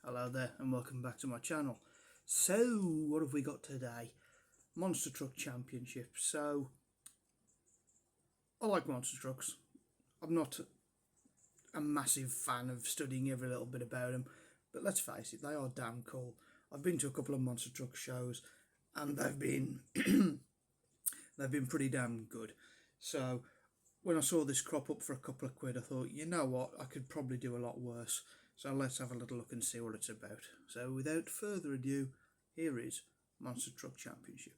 Hello there and welcome back to my channel. So what have we got today? Monster Truck Championship. So I like monster trucks. I'm not a massive fan of studying every little bit about them, but let's face it, they are damn cool. I've been to a couple of monster truck shows and they've been they've been pretty damn good. So when I saw this crop up for a couple of quid, I thought, you know what, I could probably do a lot worse. So let's have a little look and see what it's about. So without further ado, here is Monster Truck Championship.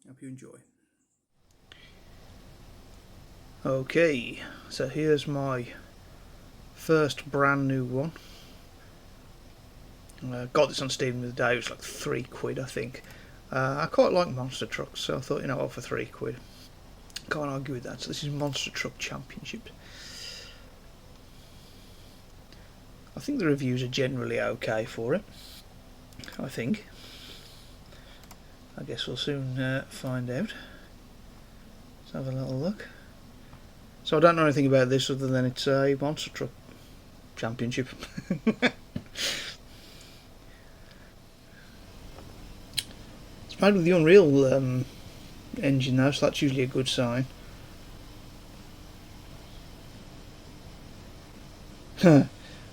Hope you enjoy. Okay, so here's my first brand new one. Got this on Steam the other day. It was like £3, I think. I quite like monster trucks, so I thought, you know what, for £3, can't argue with that. So this is Monster Truck Championship. I think the reviews are generally okay for it. I think. I guess we'll soon find out. Let's have a little look. So I don't know anything about this other than it's a monster truck championship. It's made with the Unreal engine now, so that's usually a good sign.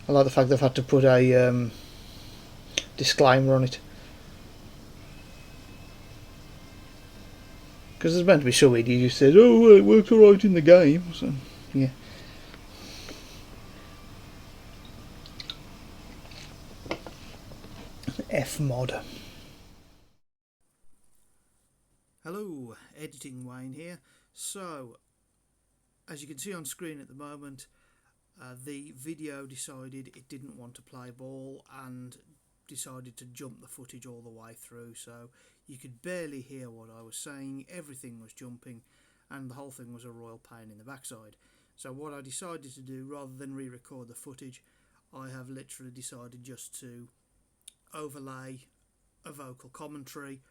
I like the fact they've had to put a disclaimer on it, because there's meant to be some idiot who says, "Oh, well, it works alright in the game." So yeah. F mod. Hello, Editing Wayne here. So, as you can see on screen at the moment, the video decided it didn't want to play ball and decided to jump the footage all the way through, so you could barely hear what I was saying. Everything was jumping and the whole thing was a royal pain in the backside. So what I decided to do, rather than re-record the footage, I have literally decided just to overlay a vocal commentary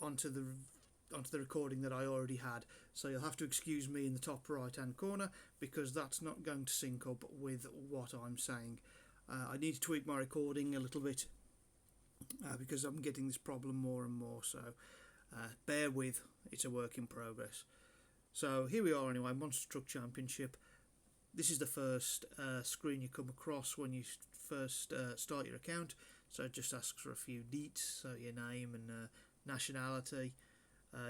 onto the recording that I already had. So you'll have to excuse me in the top right hand corner, because that's not going to sync up with what I'm saying. I need to tweak my recording a little bit because I'm getting this problem more and more, so bear with, it's a work in progress. So here we are anyway, Monster Truck Championship. This is the first screen you come across when you first start your account. So it just asks for a few deets, so your name and nationality,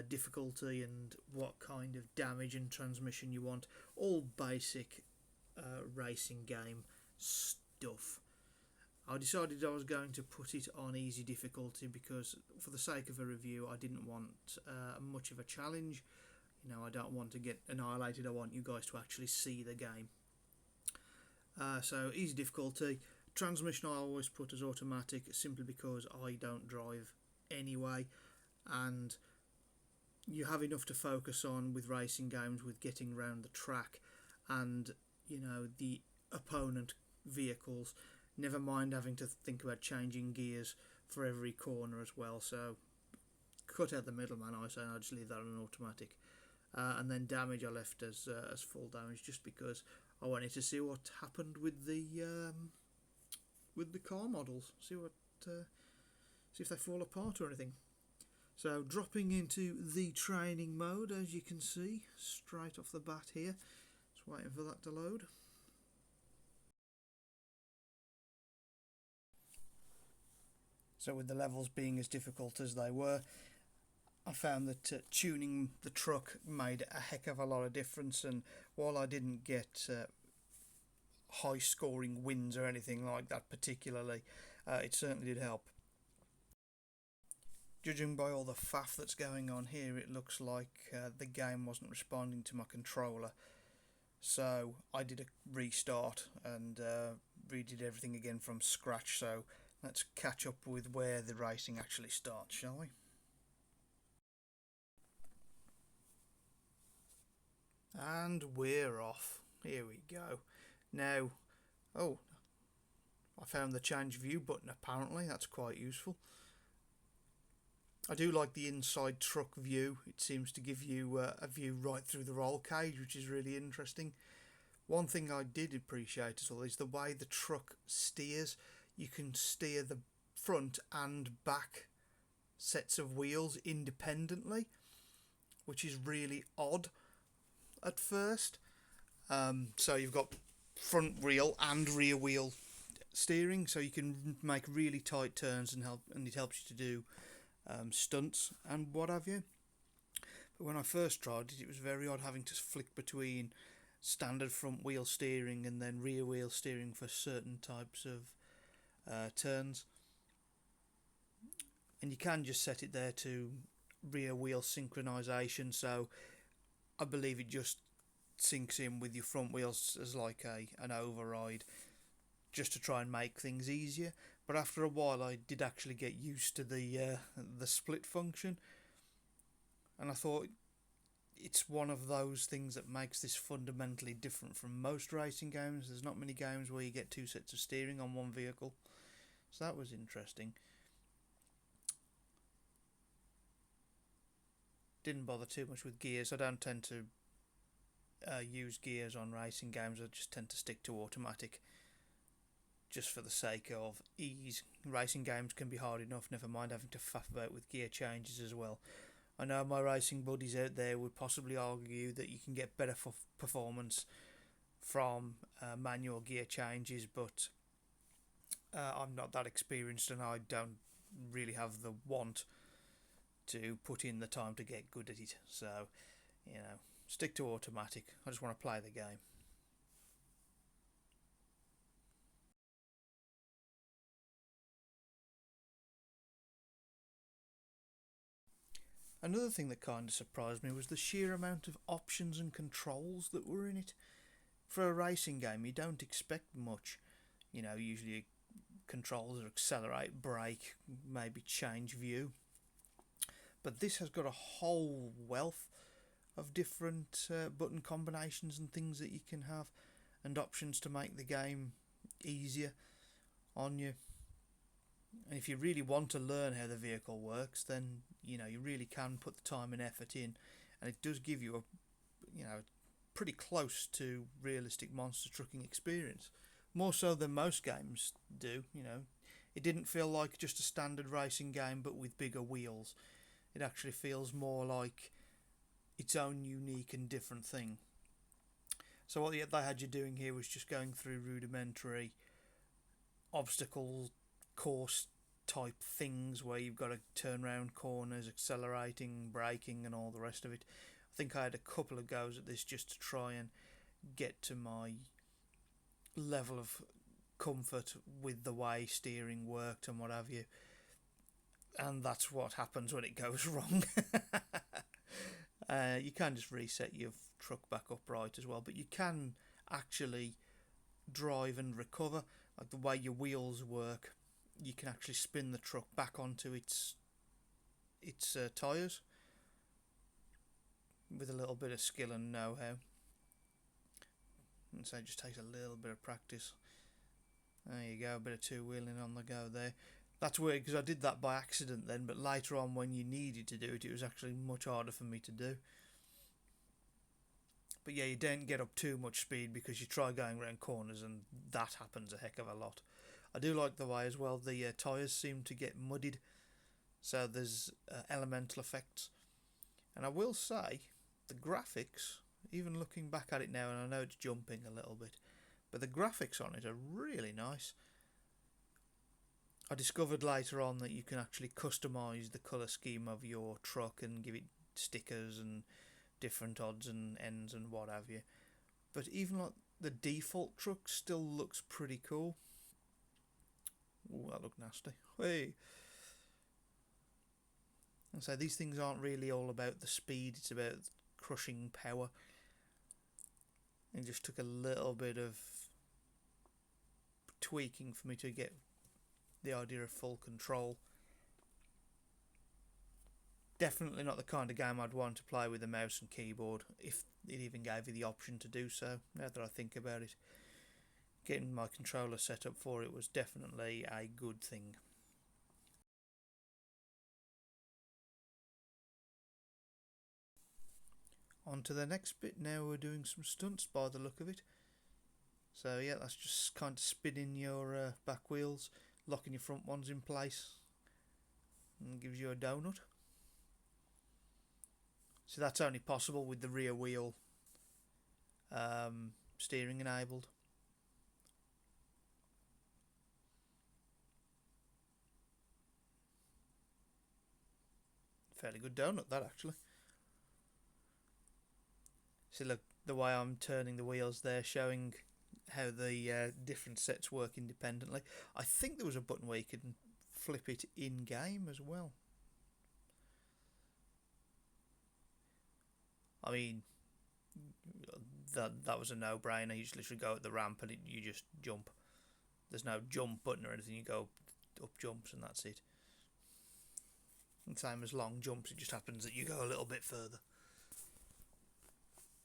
difficulty, and what kind of damage and transmission you want. All basic racing game stuff. I decided I was going to put it on easy difficulty because, for the sake of a review, I didn't want much of a challenge. You know, I don't want to get annihilated. I want you guys to actually see the game. So easy difficulty. Transmission I always put as automatic, simply because I don't drive anyway, and you have enough to focus on with racing games, with getting around the track and, you know, the opponent vehicles, never mind having to think about changing gears for every corner as well. So cut out the middleman, I say, and I just leave that on automatic. And then damage I left as full damage, just because I wanted to see what happened with the car models, see if they fall apart or anything. So dropping into the training mode, as you can see straight off the bat here. Just waiting for that to load. So with the levels being as difficult as they were, I found that tuning the truck made a heck of a lot of difference, and while I didn't get high scoring wins or anything like that particularly, it certainly did help. Judging by all the faff that's going on here, it looks like the game wasn't responding to my controller, so I did a restart and redid everything again from scratch. So let's catch up with where the racing actually starts, shall we? And we're off. Here we go. Now, oh, I found the change view button apparently. That's quite useful. I do like the inside truck view. It seems to give you a view right through the roll cage, which is really interesting. One thing I did appreciate as well is the way the truck steers. you can steer the front and back sets of wheels independently, which is really odd at first. So you've got front wheel and rear wheel steering, so you can make really tight turns and it helps you to do stunts and what have you. But when I first tried it, it was very odd having to flick between standard front wheel steering and then rear wheel steering for certain types of turns. And you can just set it there to rear wheel synchronization, so I believe it just syncs in with your front wheels as like an override, just to try and make things easier. But after a while I did actually get used to the split function, and I thought it's one of those things that makes this fundamentally different from most racing games. There's not many games where you get two sets of steering on one vehicle, so that was interesting. Didn't bother too much with gears. I don't tend to use gears on racing games. I just tend to stick to automatic, just for the sake of ease. Racing games can be hard enough, never mind having to faff about with gear changes as well. I know my racing buddies out there would possibly argue that you can get better performance from manual gear changes, but I'm not that experienced and I don't really have the want to put in the time to get good at it. So, stick to automatic. I just want to play the game. Another thing that kind of surprised me was the sheer amount of options and controls that were in it. For a racing game, you don't expect much. Usually controls are accelerate, brake, maybe change view. But this has got a whole wealth of different button combinations and things that you can have, and options to make the game easier on you. And if you really want to learn how the vehicle works, then you really can put the time and effort in, and it does give you a pretty close to realistic monster trucking experience, more so than most games do. It didn't feel like just a standard racing game but with bigger wheels. It actually feels more like its own unique and different thing. So what they had you doing here was just going through rudimentary obstacle course type things where you've got to turn around corners, accelerating, braking and all the rest of it. I think I had a couple of goes at this just to try and get to my level of comfort with the way steering worked and what have you. And that's what happens when it goes wrong. You can just reset your truck back upright as well, but you can actually drive and recover. Like the way your wheels work, you can actually spin the truck back onto its tyres with a little bit of skill and know-how. And so it just takes a little bit of practice. There you go, a bit of two-wheeling on the go there. That's weird because I did that by accident then, but later on when you needed to do it, it was actually much harder for me to do. But yeah, you don't get up too much speed because you try going around corners and that happens a heck of a lot. I do like the way as well the tyres seem to get muddied, so there's elemental effects. And I will say, the graphics, even looking back at it now, and I know it's jumping a little bit, but the graphics on it are really nice. I discovered later on that you can actually customise the colour scheme of your truck and give it stickers and different odds and ends and what have you. But even like the default truck still looks pretty cool. Ooh, that looked nasty. Hey. And so these things aren't really all about the speed, it's about crushing power. It just took a little bit of tweaking for me to get the idea of full control. Definitely not the kind of game I'd want to play with a mouse and keyboard, if it even gave you the option to do so, now that I think about it. Getting my controller set up for it was definitely a good thing. On to the next bit now. We're doing some stunts by the look of it. So yeah, that's just kind of spinning your back wheels. locking your front ones in place and gives you a donut. So that's only possible with the rear wheel steering enabled. Fairly good donut that, actually. See, look, the way I'm turning the wheels there, showing how the different sets work independently. I think there was a button where you could flip it in game as well. I mean, that was a no-brainer. You just literally go at the ramp and you just jump. There's no jump button or anything. You go up jumps and that's it. And same as long jumps, it just happens that you go a little bit further.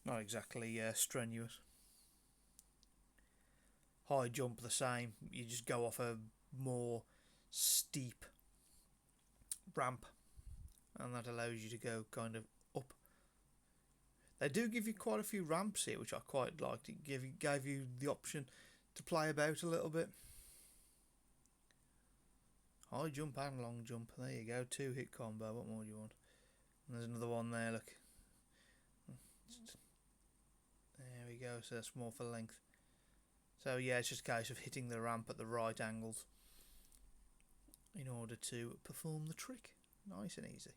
Not exactly strenuous. High jump the same. You just go off a more steep ramp, and that allows you to go kind of up. They do give you quite a few ramps here, which I quite liked. It gave you the option to play about a little bit. High jump and long jump. There you go. 2-hit combo. What more do you want? And there's another one there. Look. There we go. So that's more for length. So yeah, it's just a case of hitting the ramp at the right angles in order to perform the trick. Nice and easy.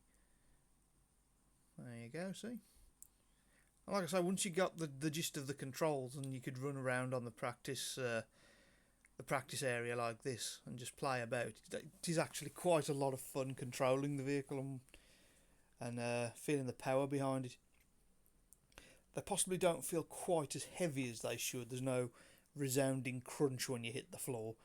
There you go. See. Like I say, once you got the gist of the controls, and you could run around on the practice area like this and just play about, it is actually quite a lot of fun controlling the vehicle and feeling the power behind it. They possibly don't feel quite as heavy as they should. There's no resounding crunch when you hit the floor,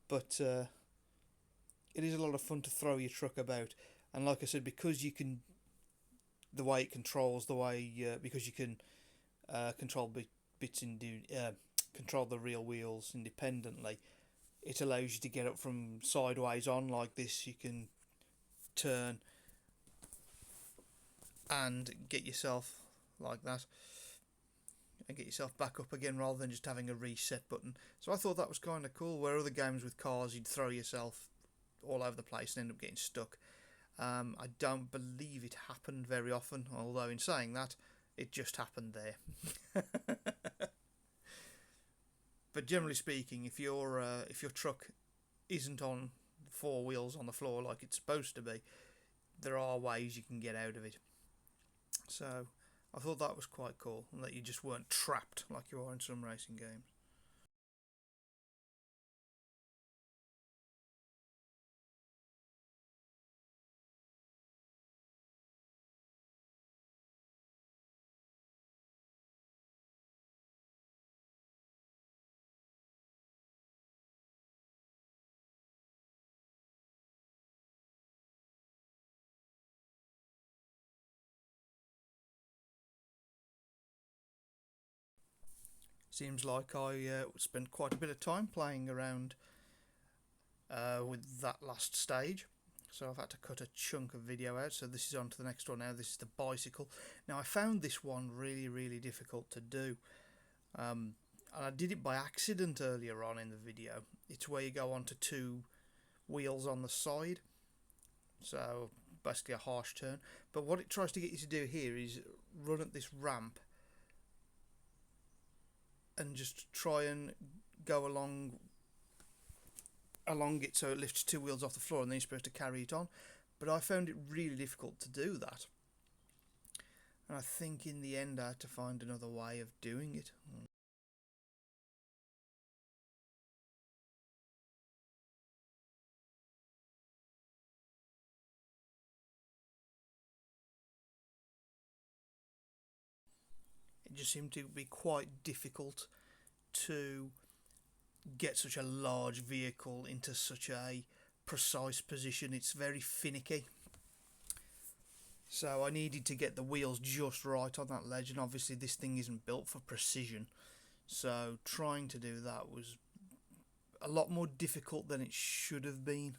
but it is a lot of fun to throw your truck about. And like I said, because you can, the way it controls, because you can control control the real wheels independently, it allows you to get up from sideways on like this. You can turn and get yourself like that and get yourself back up again, rather than just having a reset button. So I thought that was kind of cool. Where other games with cars, you'd throw yourself all over the place and end up getting stuck. I don't believe it happened very often, although in saying that, it just happened there. But generally speaking, if your truck isn't on 4 wheels on the floor like it's supposed to be, there are ways you can get out of it. So I thought that was quite cool, and that you just weren't trapped like you are in some racing games. Seems like I spent quite a bit of time playing around with that last stage, so I've had to cut a chunk of video out. So this is on to the next one now. This is the bicycle. Now, I found this one really difficult to do, and I did it by accident earlier on in the video. It's where you go onto 2 wheels on the side, so basically a harsh turn. But what it tries to get you to do here is run at this ramp and just try and go along it so it lifts 2 wheels off the floor, and then you're supposed to carry it on. But I found it really difficult to do that, and I think in the end I had to find another way of doing it. It just seemed to be quite difficult to get such a large vehicle into such a precise position. It's very finicky. So I needed to get the wheels just right on that ledge, and obviously this thing isn't built for precision. So trying to do that was a lot more difficult than it should have been.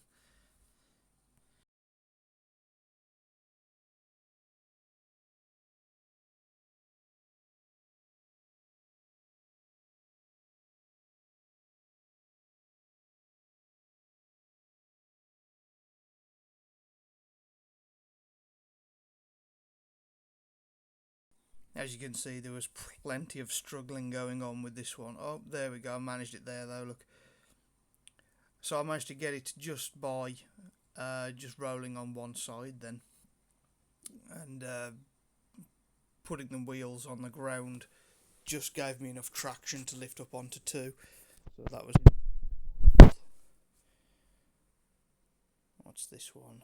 As you can see, there was plenty of struggling going on with this one. Oh, there we go, I managed it there though, look. So I managed to get it just by just rolling on one side then, and putting the wheels on the ground just gave me enough traction to lift up onto two. So that was... What's this one?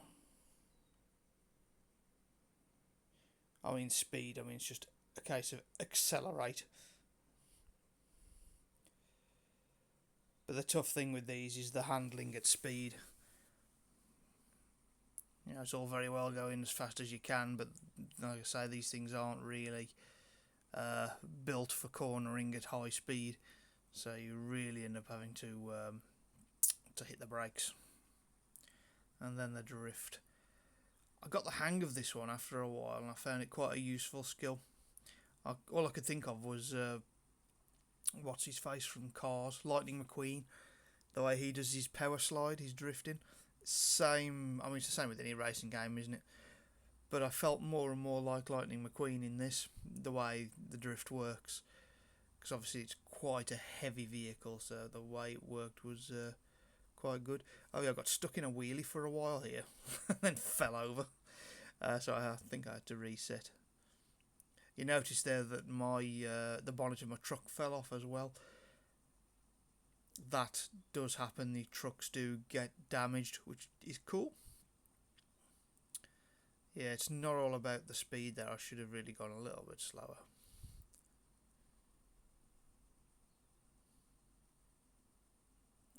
I mean speed, I mean it's just a case of accelerate. But the tough thing with these is the handling at speed. You know, it's all very well going as fast as you can, but like I say, these things aren't really built for cornering at high speed, so you really end up having to hit the brakes. And then the drift. I got the hang of this one after a while, and I found it quite a useful skill. All I could think of was what's his face from Cars, Lightning McQueen, the way he does his power slide, his drifting. Same, I mean it's the same with any racing game, isn't it? But I felt more and more like Lightning McQueen in this, the way the drift works, because obviously it's quite a heavy vehicle, so the way it worked was quite good. Oh yeah, I got stuck in a wheelie for a while here, and then fell over, so I think I had to reset. You notice there that my the bonnet of my truck fell off as well. That does happen, the trucks do get damaged, which is cool. Yeah, it's not all about the speed there, I should have really gone a little bit slower.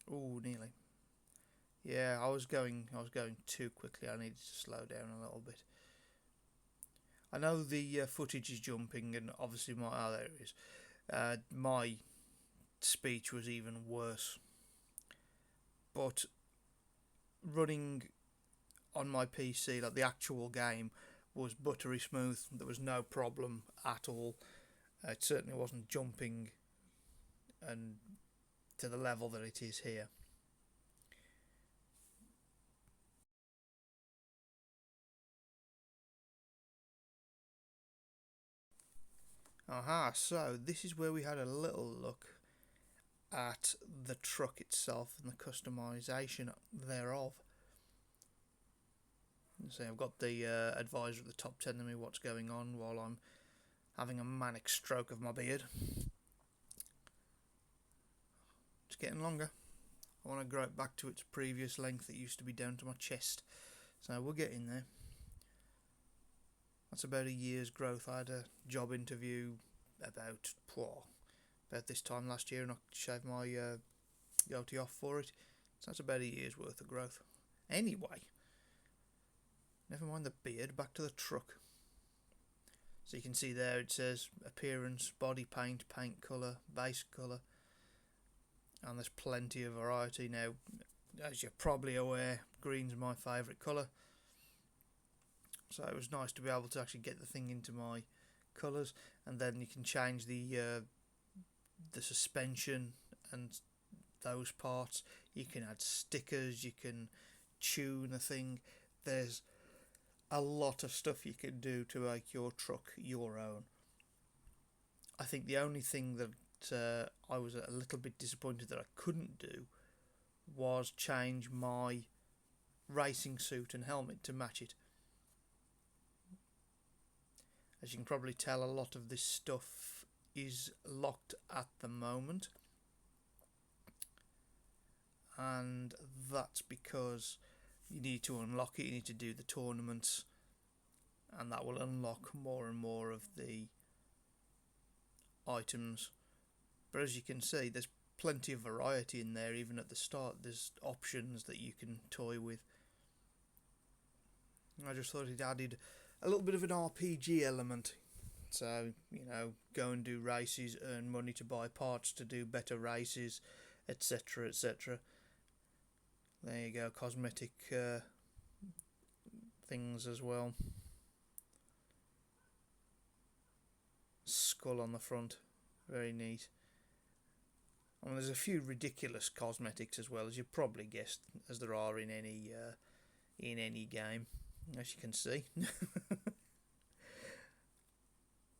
Oh, nearly. Yeah, I was going too quickly, I needed to slow down a little bit. I know the footage is jumping, and obviously there it is. My speech was even worse, but running on my PC, like the actual game, was buttery smooth. There was no problem at all. It certainly wasn't jumping and to the level that it is here. Aha, so this is where we had a little look at the truck itself and the customization thereof. So I've got the advisor at the top telling me what's going on while I'm having a manic stroke of my beard. It's getting longer. I want to grow it back to its previous length. It used to be down to my chest, so we'll get in there. That's about a year's growth. I had a job interview about this time last year, and I shaved my goatee off for it. So that's about a year's worth of growth. Anyway, never mind the beard, back to the truck. So you can see there it says appearance, body paint, paint colour, base colour, and there's plenty of variety. Now, as you're probably aware, green's my favourite colour, so it was nice to be able to actually get the thing into my colours. And then you can change the suspension and those parts. You can add stickers, you can tune the thing. There's a lot of stuff you can do to make your truck your own. I think the only thing that I was a little bit disappointed that I couldn't do was change my racing suit and helmet to match it. As you can probably tell, a lot of this stuff is locked at the moment, and that's because you need to unlock it, you need to do the tournaments, and that will unlock more and more of the items. But as you can see, there's plenty of variety in there. Even at the start, there's options that you can toy with. I just thought it added a little bit of an RPG element. So, you know, go and do races, earn money to buy parts to do better races, etc, etc. There you go, cosmetic things as well. Skull on the front, very neat. I mean, there's a few ridiculous cosmetics as well, as you probably guessed, as there are in any game, as you can see.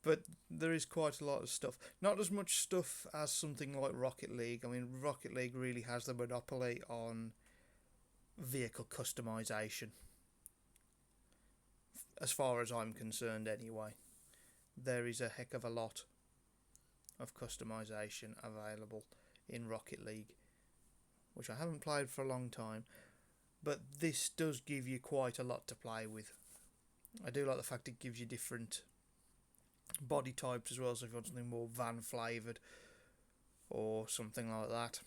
But there is quite a lot of stuff. Not as much stuff as something like Rocket League. I mean, Rocket League really has the monopoly on vehicle customization, as far as I'm concerned anyway. There is a heck of a lot of customization available in Rocket League, which I haven't played for a long time, but this does give you quite a lot to play with. I do like the fact it gives you different body types as well, so if you want something more van flavoured or something like that.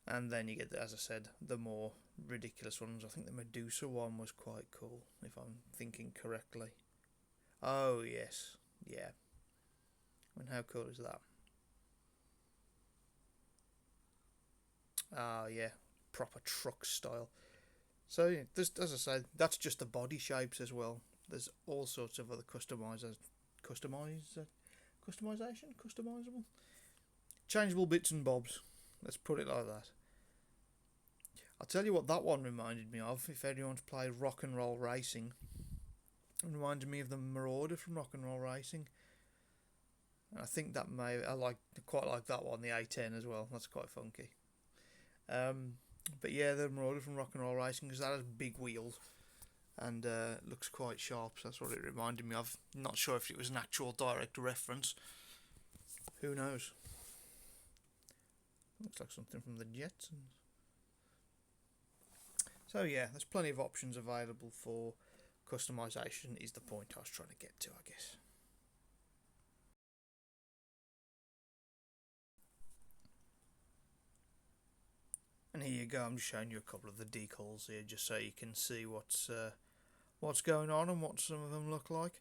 And then you get, as I said, the more ridiculous ones. I think the Medusa one was quite cool, if I'm thinking correctly. Oh, yes. Yeah. I mean, how cool is that? Ah, yeah. Proper truck style. So, yeah, as I said, that's just the body shapes as well. There's all sorts of other customizable, changeable bits and bobs. Let's put it like that. I'll tell you what that one reminded me of. If anyone's played Rock and Roll Racing, it reminded me of the Marauder from Rock and Roll Racing. And I think that quite like that one, the A10 as well. That's quite funky. But yeah, the Marauder from Rock and Roll Racing, because that has big wheels and looks quite sharp. So that's what it reminded me of. Not sure if it was an actual direct reference. Who knows? Looks like something from the Jetsons. So yeah, there's plenty of options available for customization, is the point I was trying to get to, I guess. And here you go, I'm just showing you a couple of the decals here just so you can see what's going on and what some of them look like.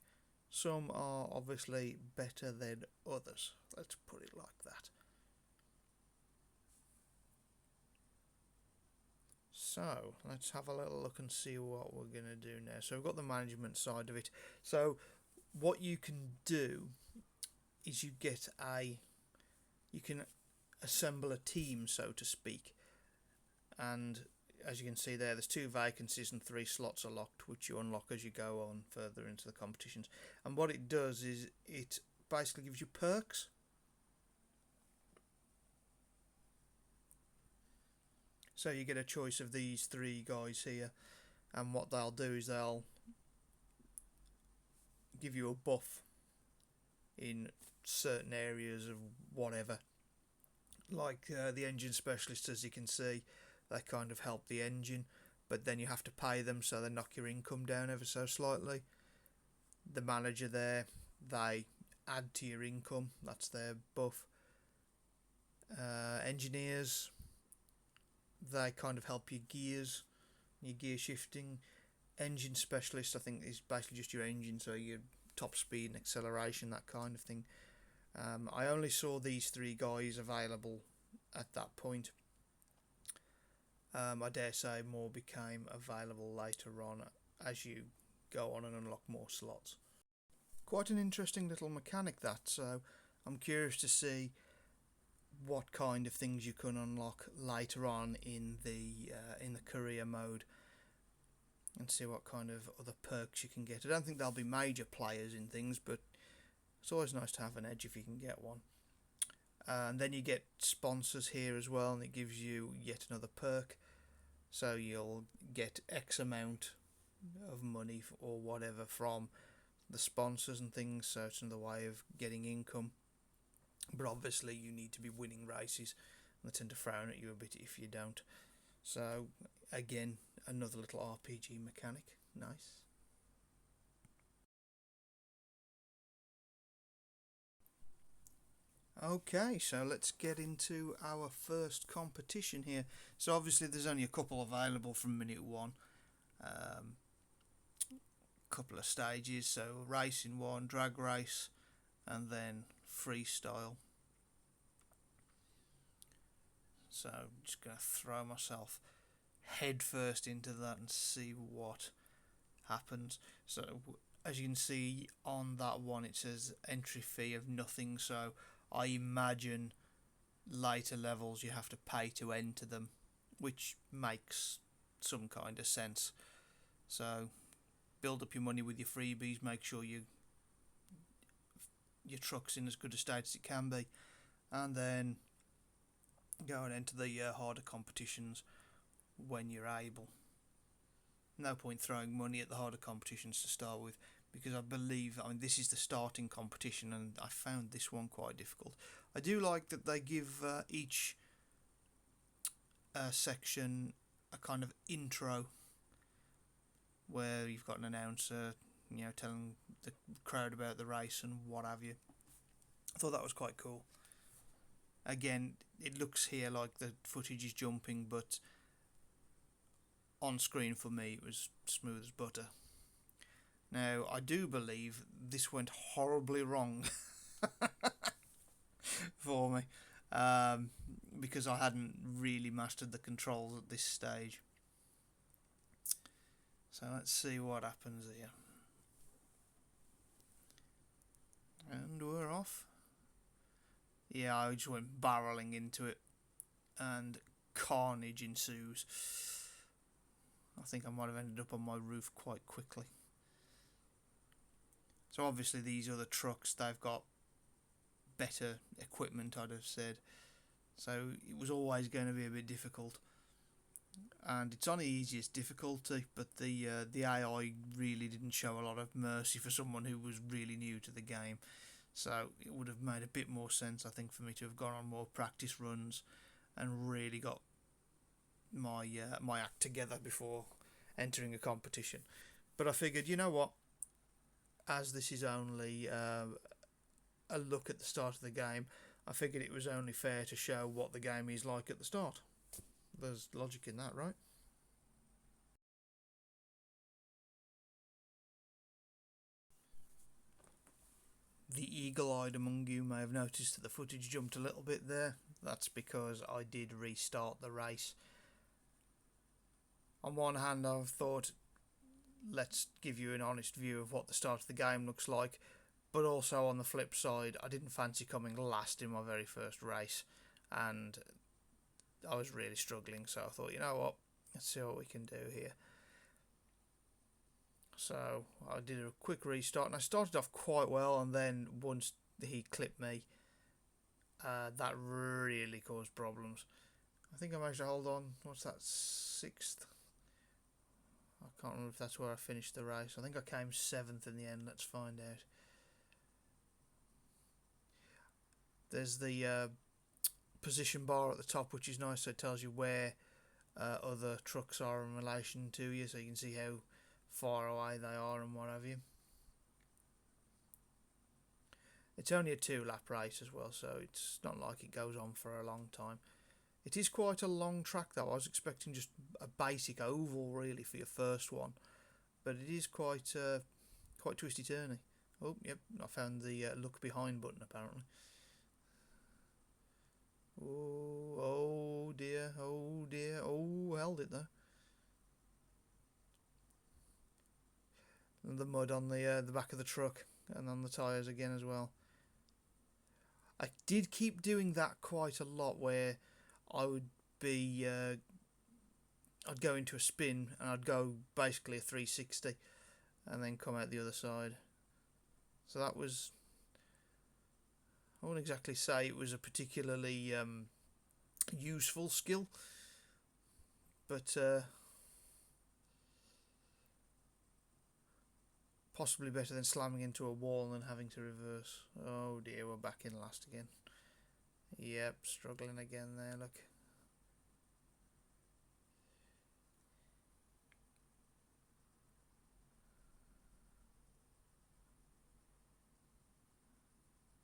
Some are obviously better than others, let's put it like that. So let's have a little look and see what we're going to do now. So we've got the management side of it. So what you can do is you can assemble a team, so to speak. And as you can see there's 2 vacancies and 3 slots are locked, which you unlock as you go on further into the competitions. And what it does is it basically gives you perks. So you get a choice of these 3 guys here, and what they'll do is they'll give you a buff in certain areas of whatever. Like the engine specialist, as you can see, they kind of help the engine, but then you have to pay them, so they knock your income down ever so slightly. The manager there, they add to your income, that's their buff. Engineers, they kind of help your gears, your gear shifting. Engine specialist, I think, is basically just your engine, so your top speed and acceleration, that kind of thing. I only saw these 3 guys available at that point. I dare say more became available later on as you go on and unlock more slots. Quite an interesting little mechanic that, so I'm curious to see what kind of things you can unlock later on in the career mode, and see what kind of other perks you can get. I don't think there'll be major players in things, but it's always nice to have an edge if you can get one. And then you get sponsors here as well, and it gives you yet another perk. So you'll get X amount of money or whatever from the sponsors and things, so it's another way of getting income. But obviously you need to be winning races, and they tend to frown at you a bit if you don't. So again, another little RPG mechanic. Nice. Okay, so let's get into our first competition here. So obviously there's only a couple available from minute 1. Couple of stages, so racing 1, drag race, and then freestyle. So I'm just going to throw myself head first into that and see what happens. So as you can see on that one, it says entry fee of nothing, so I imagine later levels you have to pay to enter them, which makes some kind of sense. So build up your money with your freebies, make sure you your truck's in as good a state as it can be, and then go and enter the harder competitions when you're able. No point throwing money at the harder competitions to start with, because I mean, this is the starting competition, and I found this one quite difficult. I do like that they give each section a kind of intro where you've got an announcer, telling the crowd about the race and what have you. I thought that was quite cool. Again, it looks here like the footage is jumping, but on screen for me it was smooth as butter. Now, I do believe this went horribly wrong for me, because I hadn't really mastered the controls at this stage. So let's see what happens here. And we're off. Yeah, I just went barreling into it, and carnage ensues. I think I might have ended up on my roof quite quickly. So obviously these other trucks, they've got better equipment, I'd have said. So it was always going to be a bit difficult. And it's on the easiest difficulty, but the AI really didn't show a lot of mercy for someone who was really new to the game. So it would have made a bit more sense, I think, for me to have gone on more practice runs and really got my my act together before entering a competition. But I figured, you know what, as this is only a look at the start of the game, I figured it was only fair to show what the game is like at the start. There's logic in that, right? The eagle-eyed among you may have noticed that the footage jumped a little bit there. That's because I did restart the race. On one hand, I've thought, let's give you an honest view of what the start of the game looks like, but also on the flip side, I didn't fancy coming last in my very first race, and I was really struggling, so I thought, you know what, let's see what we can do here. So I did a quick restart, and I started off quite well, and then once he clipped me, that really caused problems. I think I managed to hold on, what's that, 6th? I can't remember if that's where I finished the race. I think I came 7th in the end. Let's find out. There's the position bar at the top, which is nice, so it tells you where other trucks are in relation to you, so you can see how far away they are and what have you. It's only a 2-lap race as well, so it's not like it goes on for a long time. It is quite a long track though. I was expecting just a basic oval really for your first one, but it is quite quite twisty turny. Oh, yep, I found the look behind button apparently. Oh, oh dear, oh dear, oh, held it though. And the mud on the back of the truck and on the tyres again as well. I did keep doing that quite a lot, where I would be I'd go into a spin and I'd go basically a 360 and then come out the other side. So that was, I wouldn't exactly say it was a particularly useful skill, but possibly better than slamming into a wall and having to reverse. Oh dear, we're back in last again. Yep, struggling again there, look.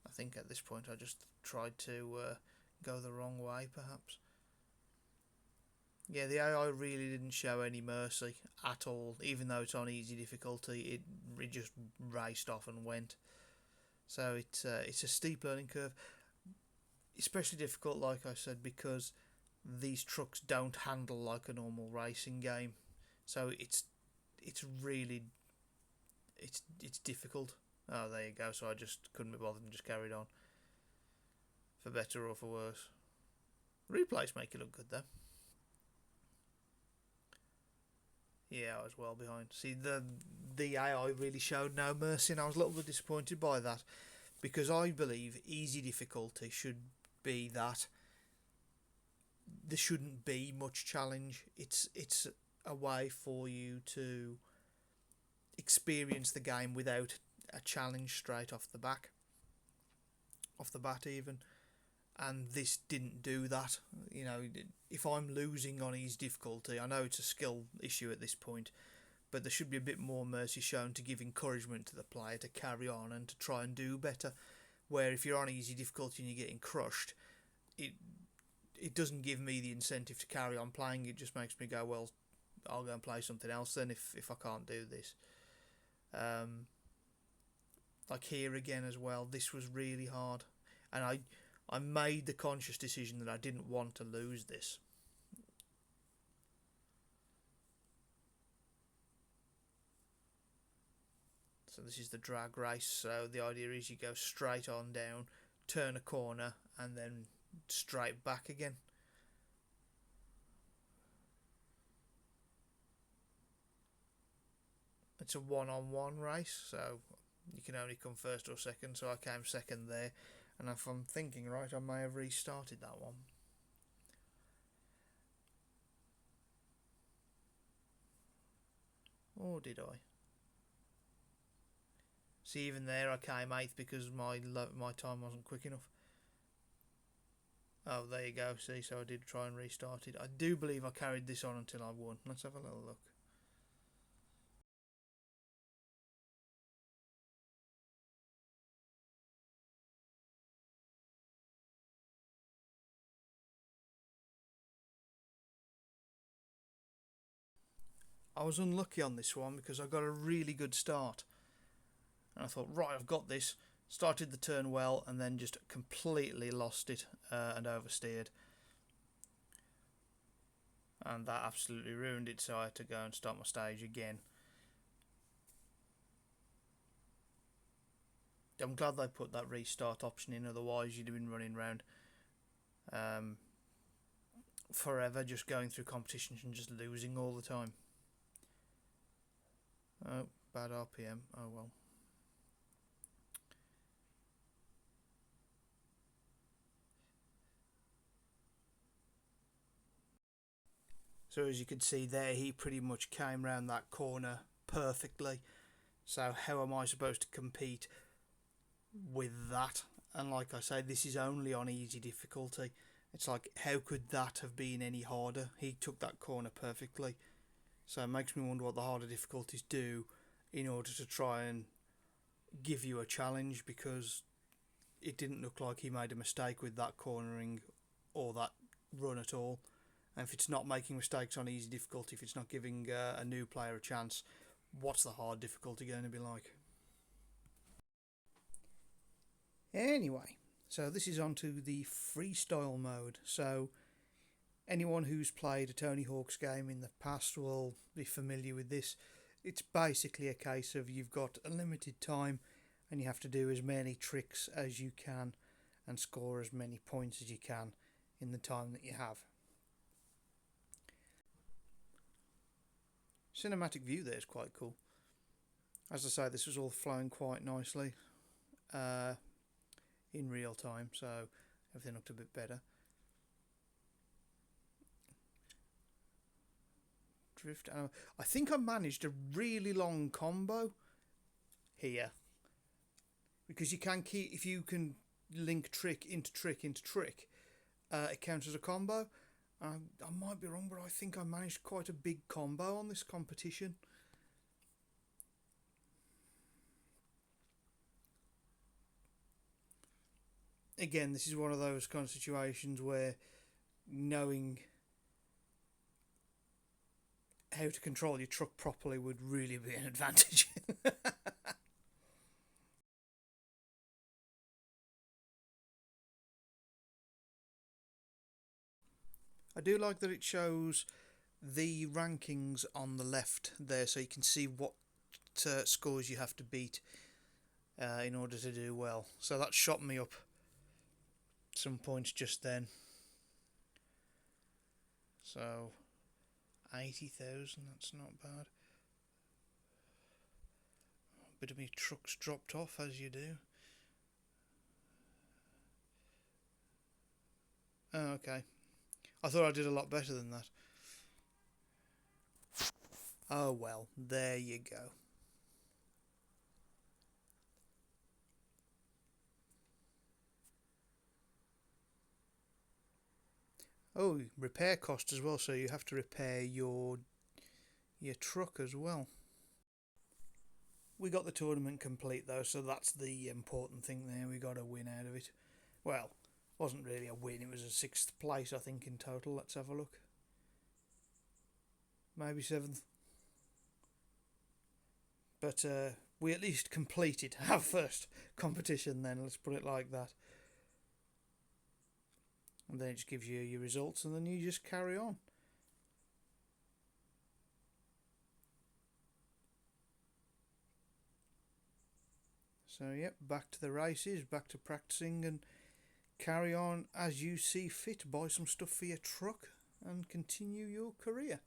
I think at this point I just tried to go the wrong way, perhaps. Yeah, the AI really didn't show any mercy at all, even though it's on easy difficulty. It just raced off and went. So it's a steep learning curve, especially difficult, like I said, because these trucks don't handle like a normal racing game. So it's really it's difficult. Oh, there you go. So I just couldn't be bothered and just carried on, for better or for worse. Replays make it look good though. Yeah, I was well behind. See, the AI really showed no mercy, and I was a little bit disappointed by that. because I believe easy difficulty should be that there shouldn't be much challenge. It's a way for you to experience the game without a challenge straight off the bat even. And this didn't do that. You know, if I'm losing on easy difficulty, I know it's a skill issue at this point, but there should be a bit more mercy shown to give encouragement to the player to carry on and to try and do better. Where if you're on easy difficulty and you're getting crushed, it doesn't give me the incentive to carry on playing. It just makes me go, well, I'll go and play something else then if I can't do this. Like here again as well, this was really hard, and I made the conscious decision that I didn't want to lose this. So this is the drag race, so the idea is you go straight on down, turn a corner, and then straight back again. It's a one-on-one race, so you can only come first or second, so I came second there, and if I'm thinking right, I may have restarted that one. Or did I? See, even there I came 8th because my time wasn't quick enough. Oh, there you go, see, so I did try and restart it. I do believe I carried this on until I won. Let's have a little look. I was unlucky on this one because I got a really good start. And I thought, right, I've got this. Started the turn well and then just completely lost it and oversteered. And that absolutely ruined it, so I had to go and start my stage again. I'm glad they put that restart option in, otherwise you'd have been running around forever just going through competitions and just losing all the time. Oh, bad RPM. Oh well. So as you can see there, he pretty much came round that corner perfectly. So how am I supposed to compete with that? And like I say, this is only on easy difficulty. It's like, how could that have been any harder? He took that corner perfectly. So it makes me wonder what the harder difficulties do in order to try and give you a challenge, because it didn't look like he made a mistake with that cornering or that run at all. And if it's not making mistakes on easy difficulty, if it's not giving a new player a chance, what's the hard difficulty going to be like? Anyway, so this is onto the freestyle mode. So anyone who's played a Tony Hawk's game in the past will be familiar with this. It's basically a case of you've got a limited time and you have to do as many tricks as you can and score as many points as you can in the time that you have. Cinematic view there is quite cool. As I say, this was all flowing quite nicely in real time, so everything looked a bit better. Drift. I think I managed a really long combo here, because you can keep, if you can link trick into trick into trick, it counts as a combo. I might be wrong, but I think I managed quite a big combo on this competition. Again, this is one of those kind of situations where knowing how to control your truck properly would really be an advantage. I do like that it shows the rankings on the left there, so you can see what scores you have to beat in order to do well. So that shot me up some points just then. So 80,000, that's not bad. A bit of me trucks dropped off, as you do. Oh, okay. I thought I did a lot better than that. Oh well, there you go. Oh, repair cost as well, so you have to repair your truck as well. We got the tournament complete though, so that's the important thing there. We got a win out of it. Well, wasn't really a win, it was a sixth place I think in total. Let's have a look. Maybe seventh. But we at least completed our first competition then, let's put it like that. And then it just gives you your results and then you just carry on. So yep, back to the races, back to practicing and carry on as you see fit. Buy some stuff for your truck and continue your career.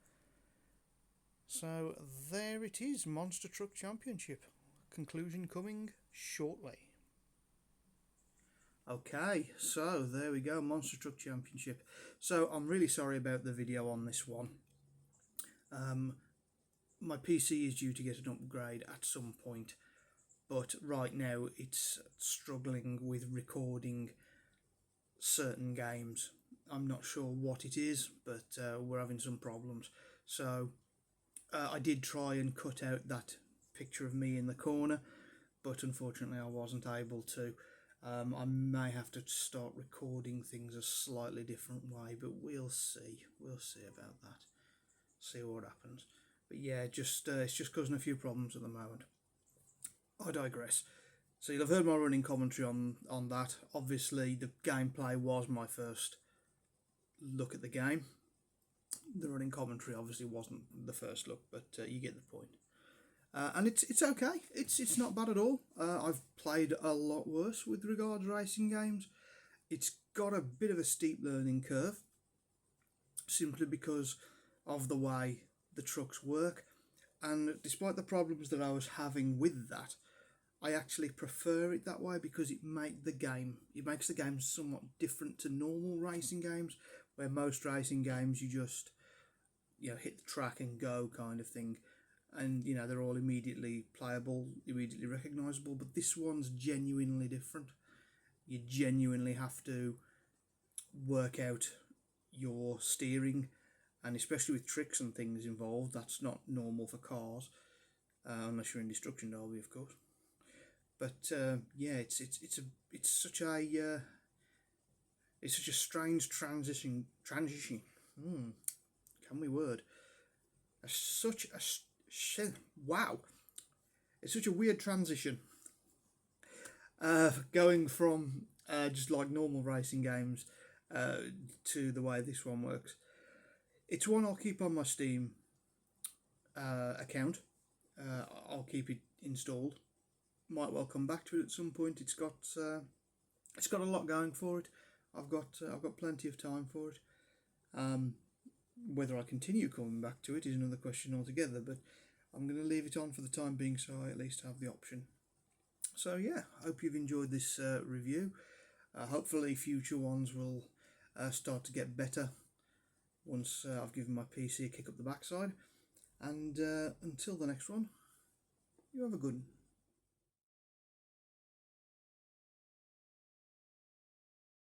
So there it is, Monster Truck Championship. Conclusion coming shortly. Okay, so there we go, Monster Truck Championship. So I'm really sorry about the video on this one. My PC is due to get an upgrade at some point, but right now it's struggling with recording certain games. I'm not sure what it is, but we're having some problems. So I did try and cut out that picture of me in the corner, but unfortunately I wasn't able to. I may have to start recording things a slightly different way, but we'll see. We'll see about that. See what happens. But yeah, it's just causing a few problems at the moment. I digress. So you'll have heard my running commentary on that. Obviously, the gameplay was my first look at the game. The running commentary obviously wasn't the first look, but you get the point. And it's okay. It's not bad at all. I've played a lot worse with regards to racing games. It's got a bit of a steep learning curve, simply because of the way the trucks work. And despite the problems that I was having with that, I actually prefer it that way because it makes the game somewhat different to normal racing games, where most racing games you just hit the track and go kind of thing, and they're all immediately playable, immediately recognisable. But this one's genuinely different. You genuinely have to work out your steering, and especially with tricks and things involved, that's not normal for cars, unless you're in Destruction Derby, of course. But yeah, it's such a strange transition. Can we word? Wow! It's such a weird transition. Going from just like normal racing games to the way this one works. It's one I'll keep on my Steam account. I'll keep it installed. Might well come back to it at some point. It's got a lot going for it. I've got plenty of time for it. Whether I continue coming back to it is another question altogether, but I'm going to leave it on for the time being so I at least have the option. So yeah, I hope you've enjoyed this review. Hopefully future ones will start to get better once I've given my PC a kick up the backside. And until the next one, you have a good one.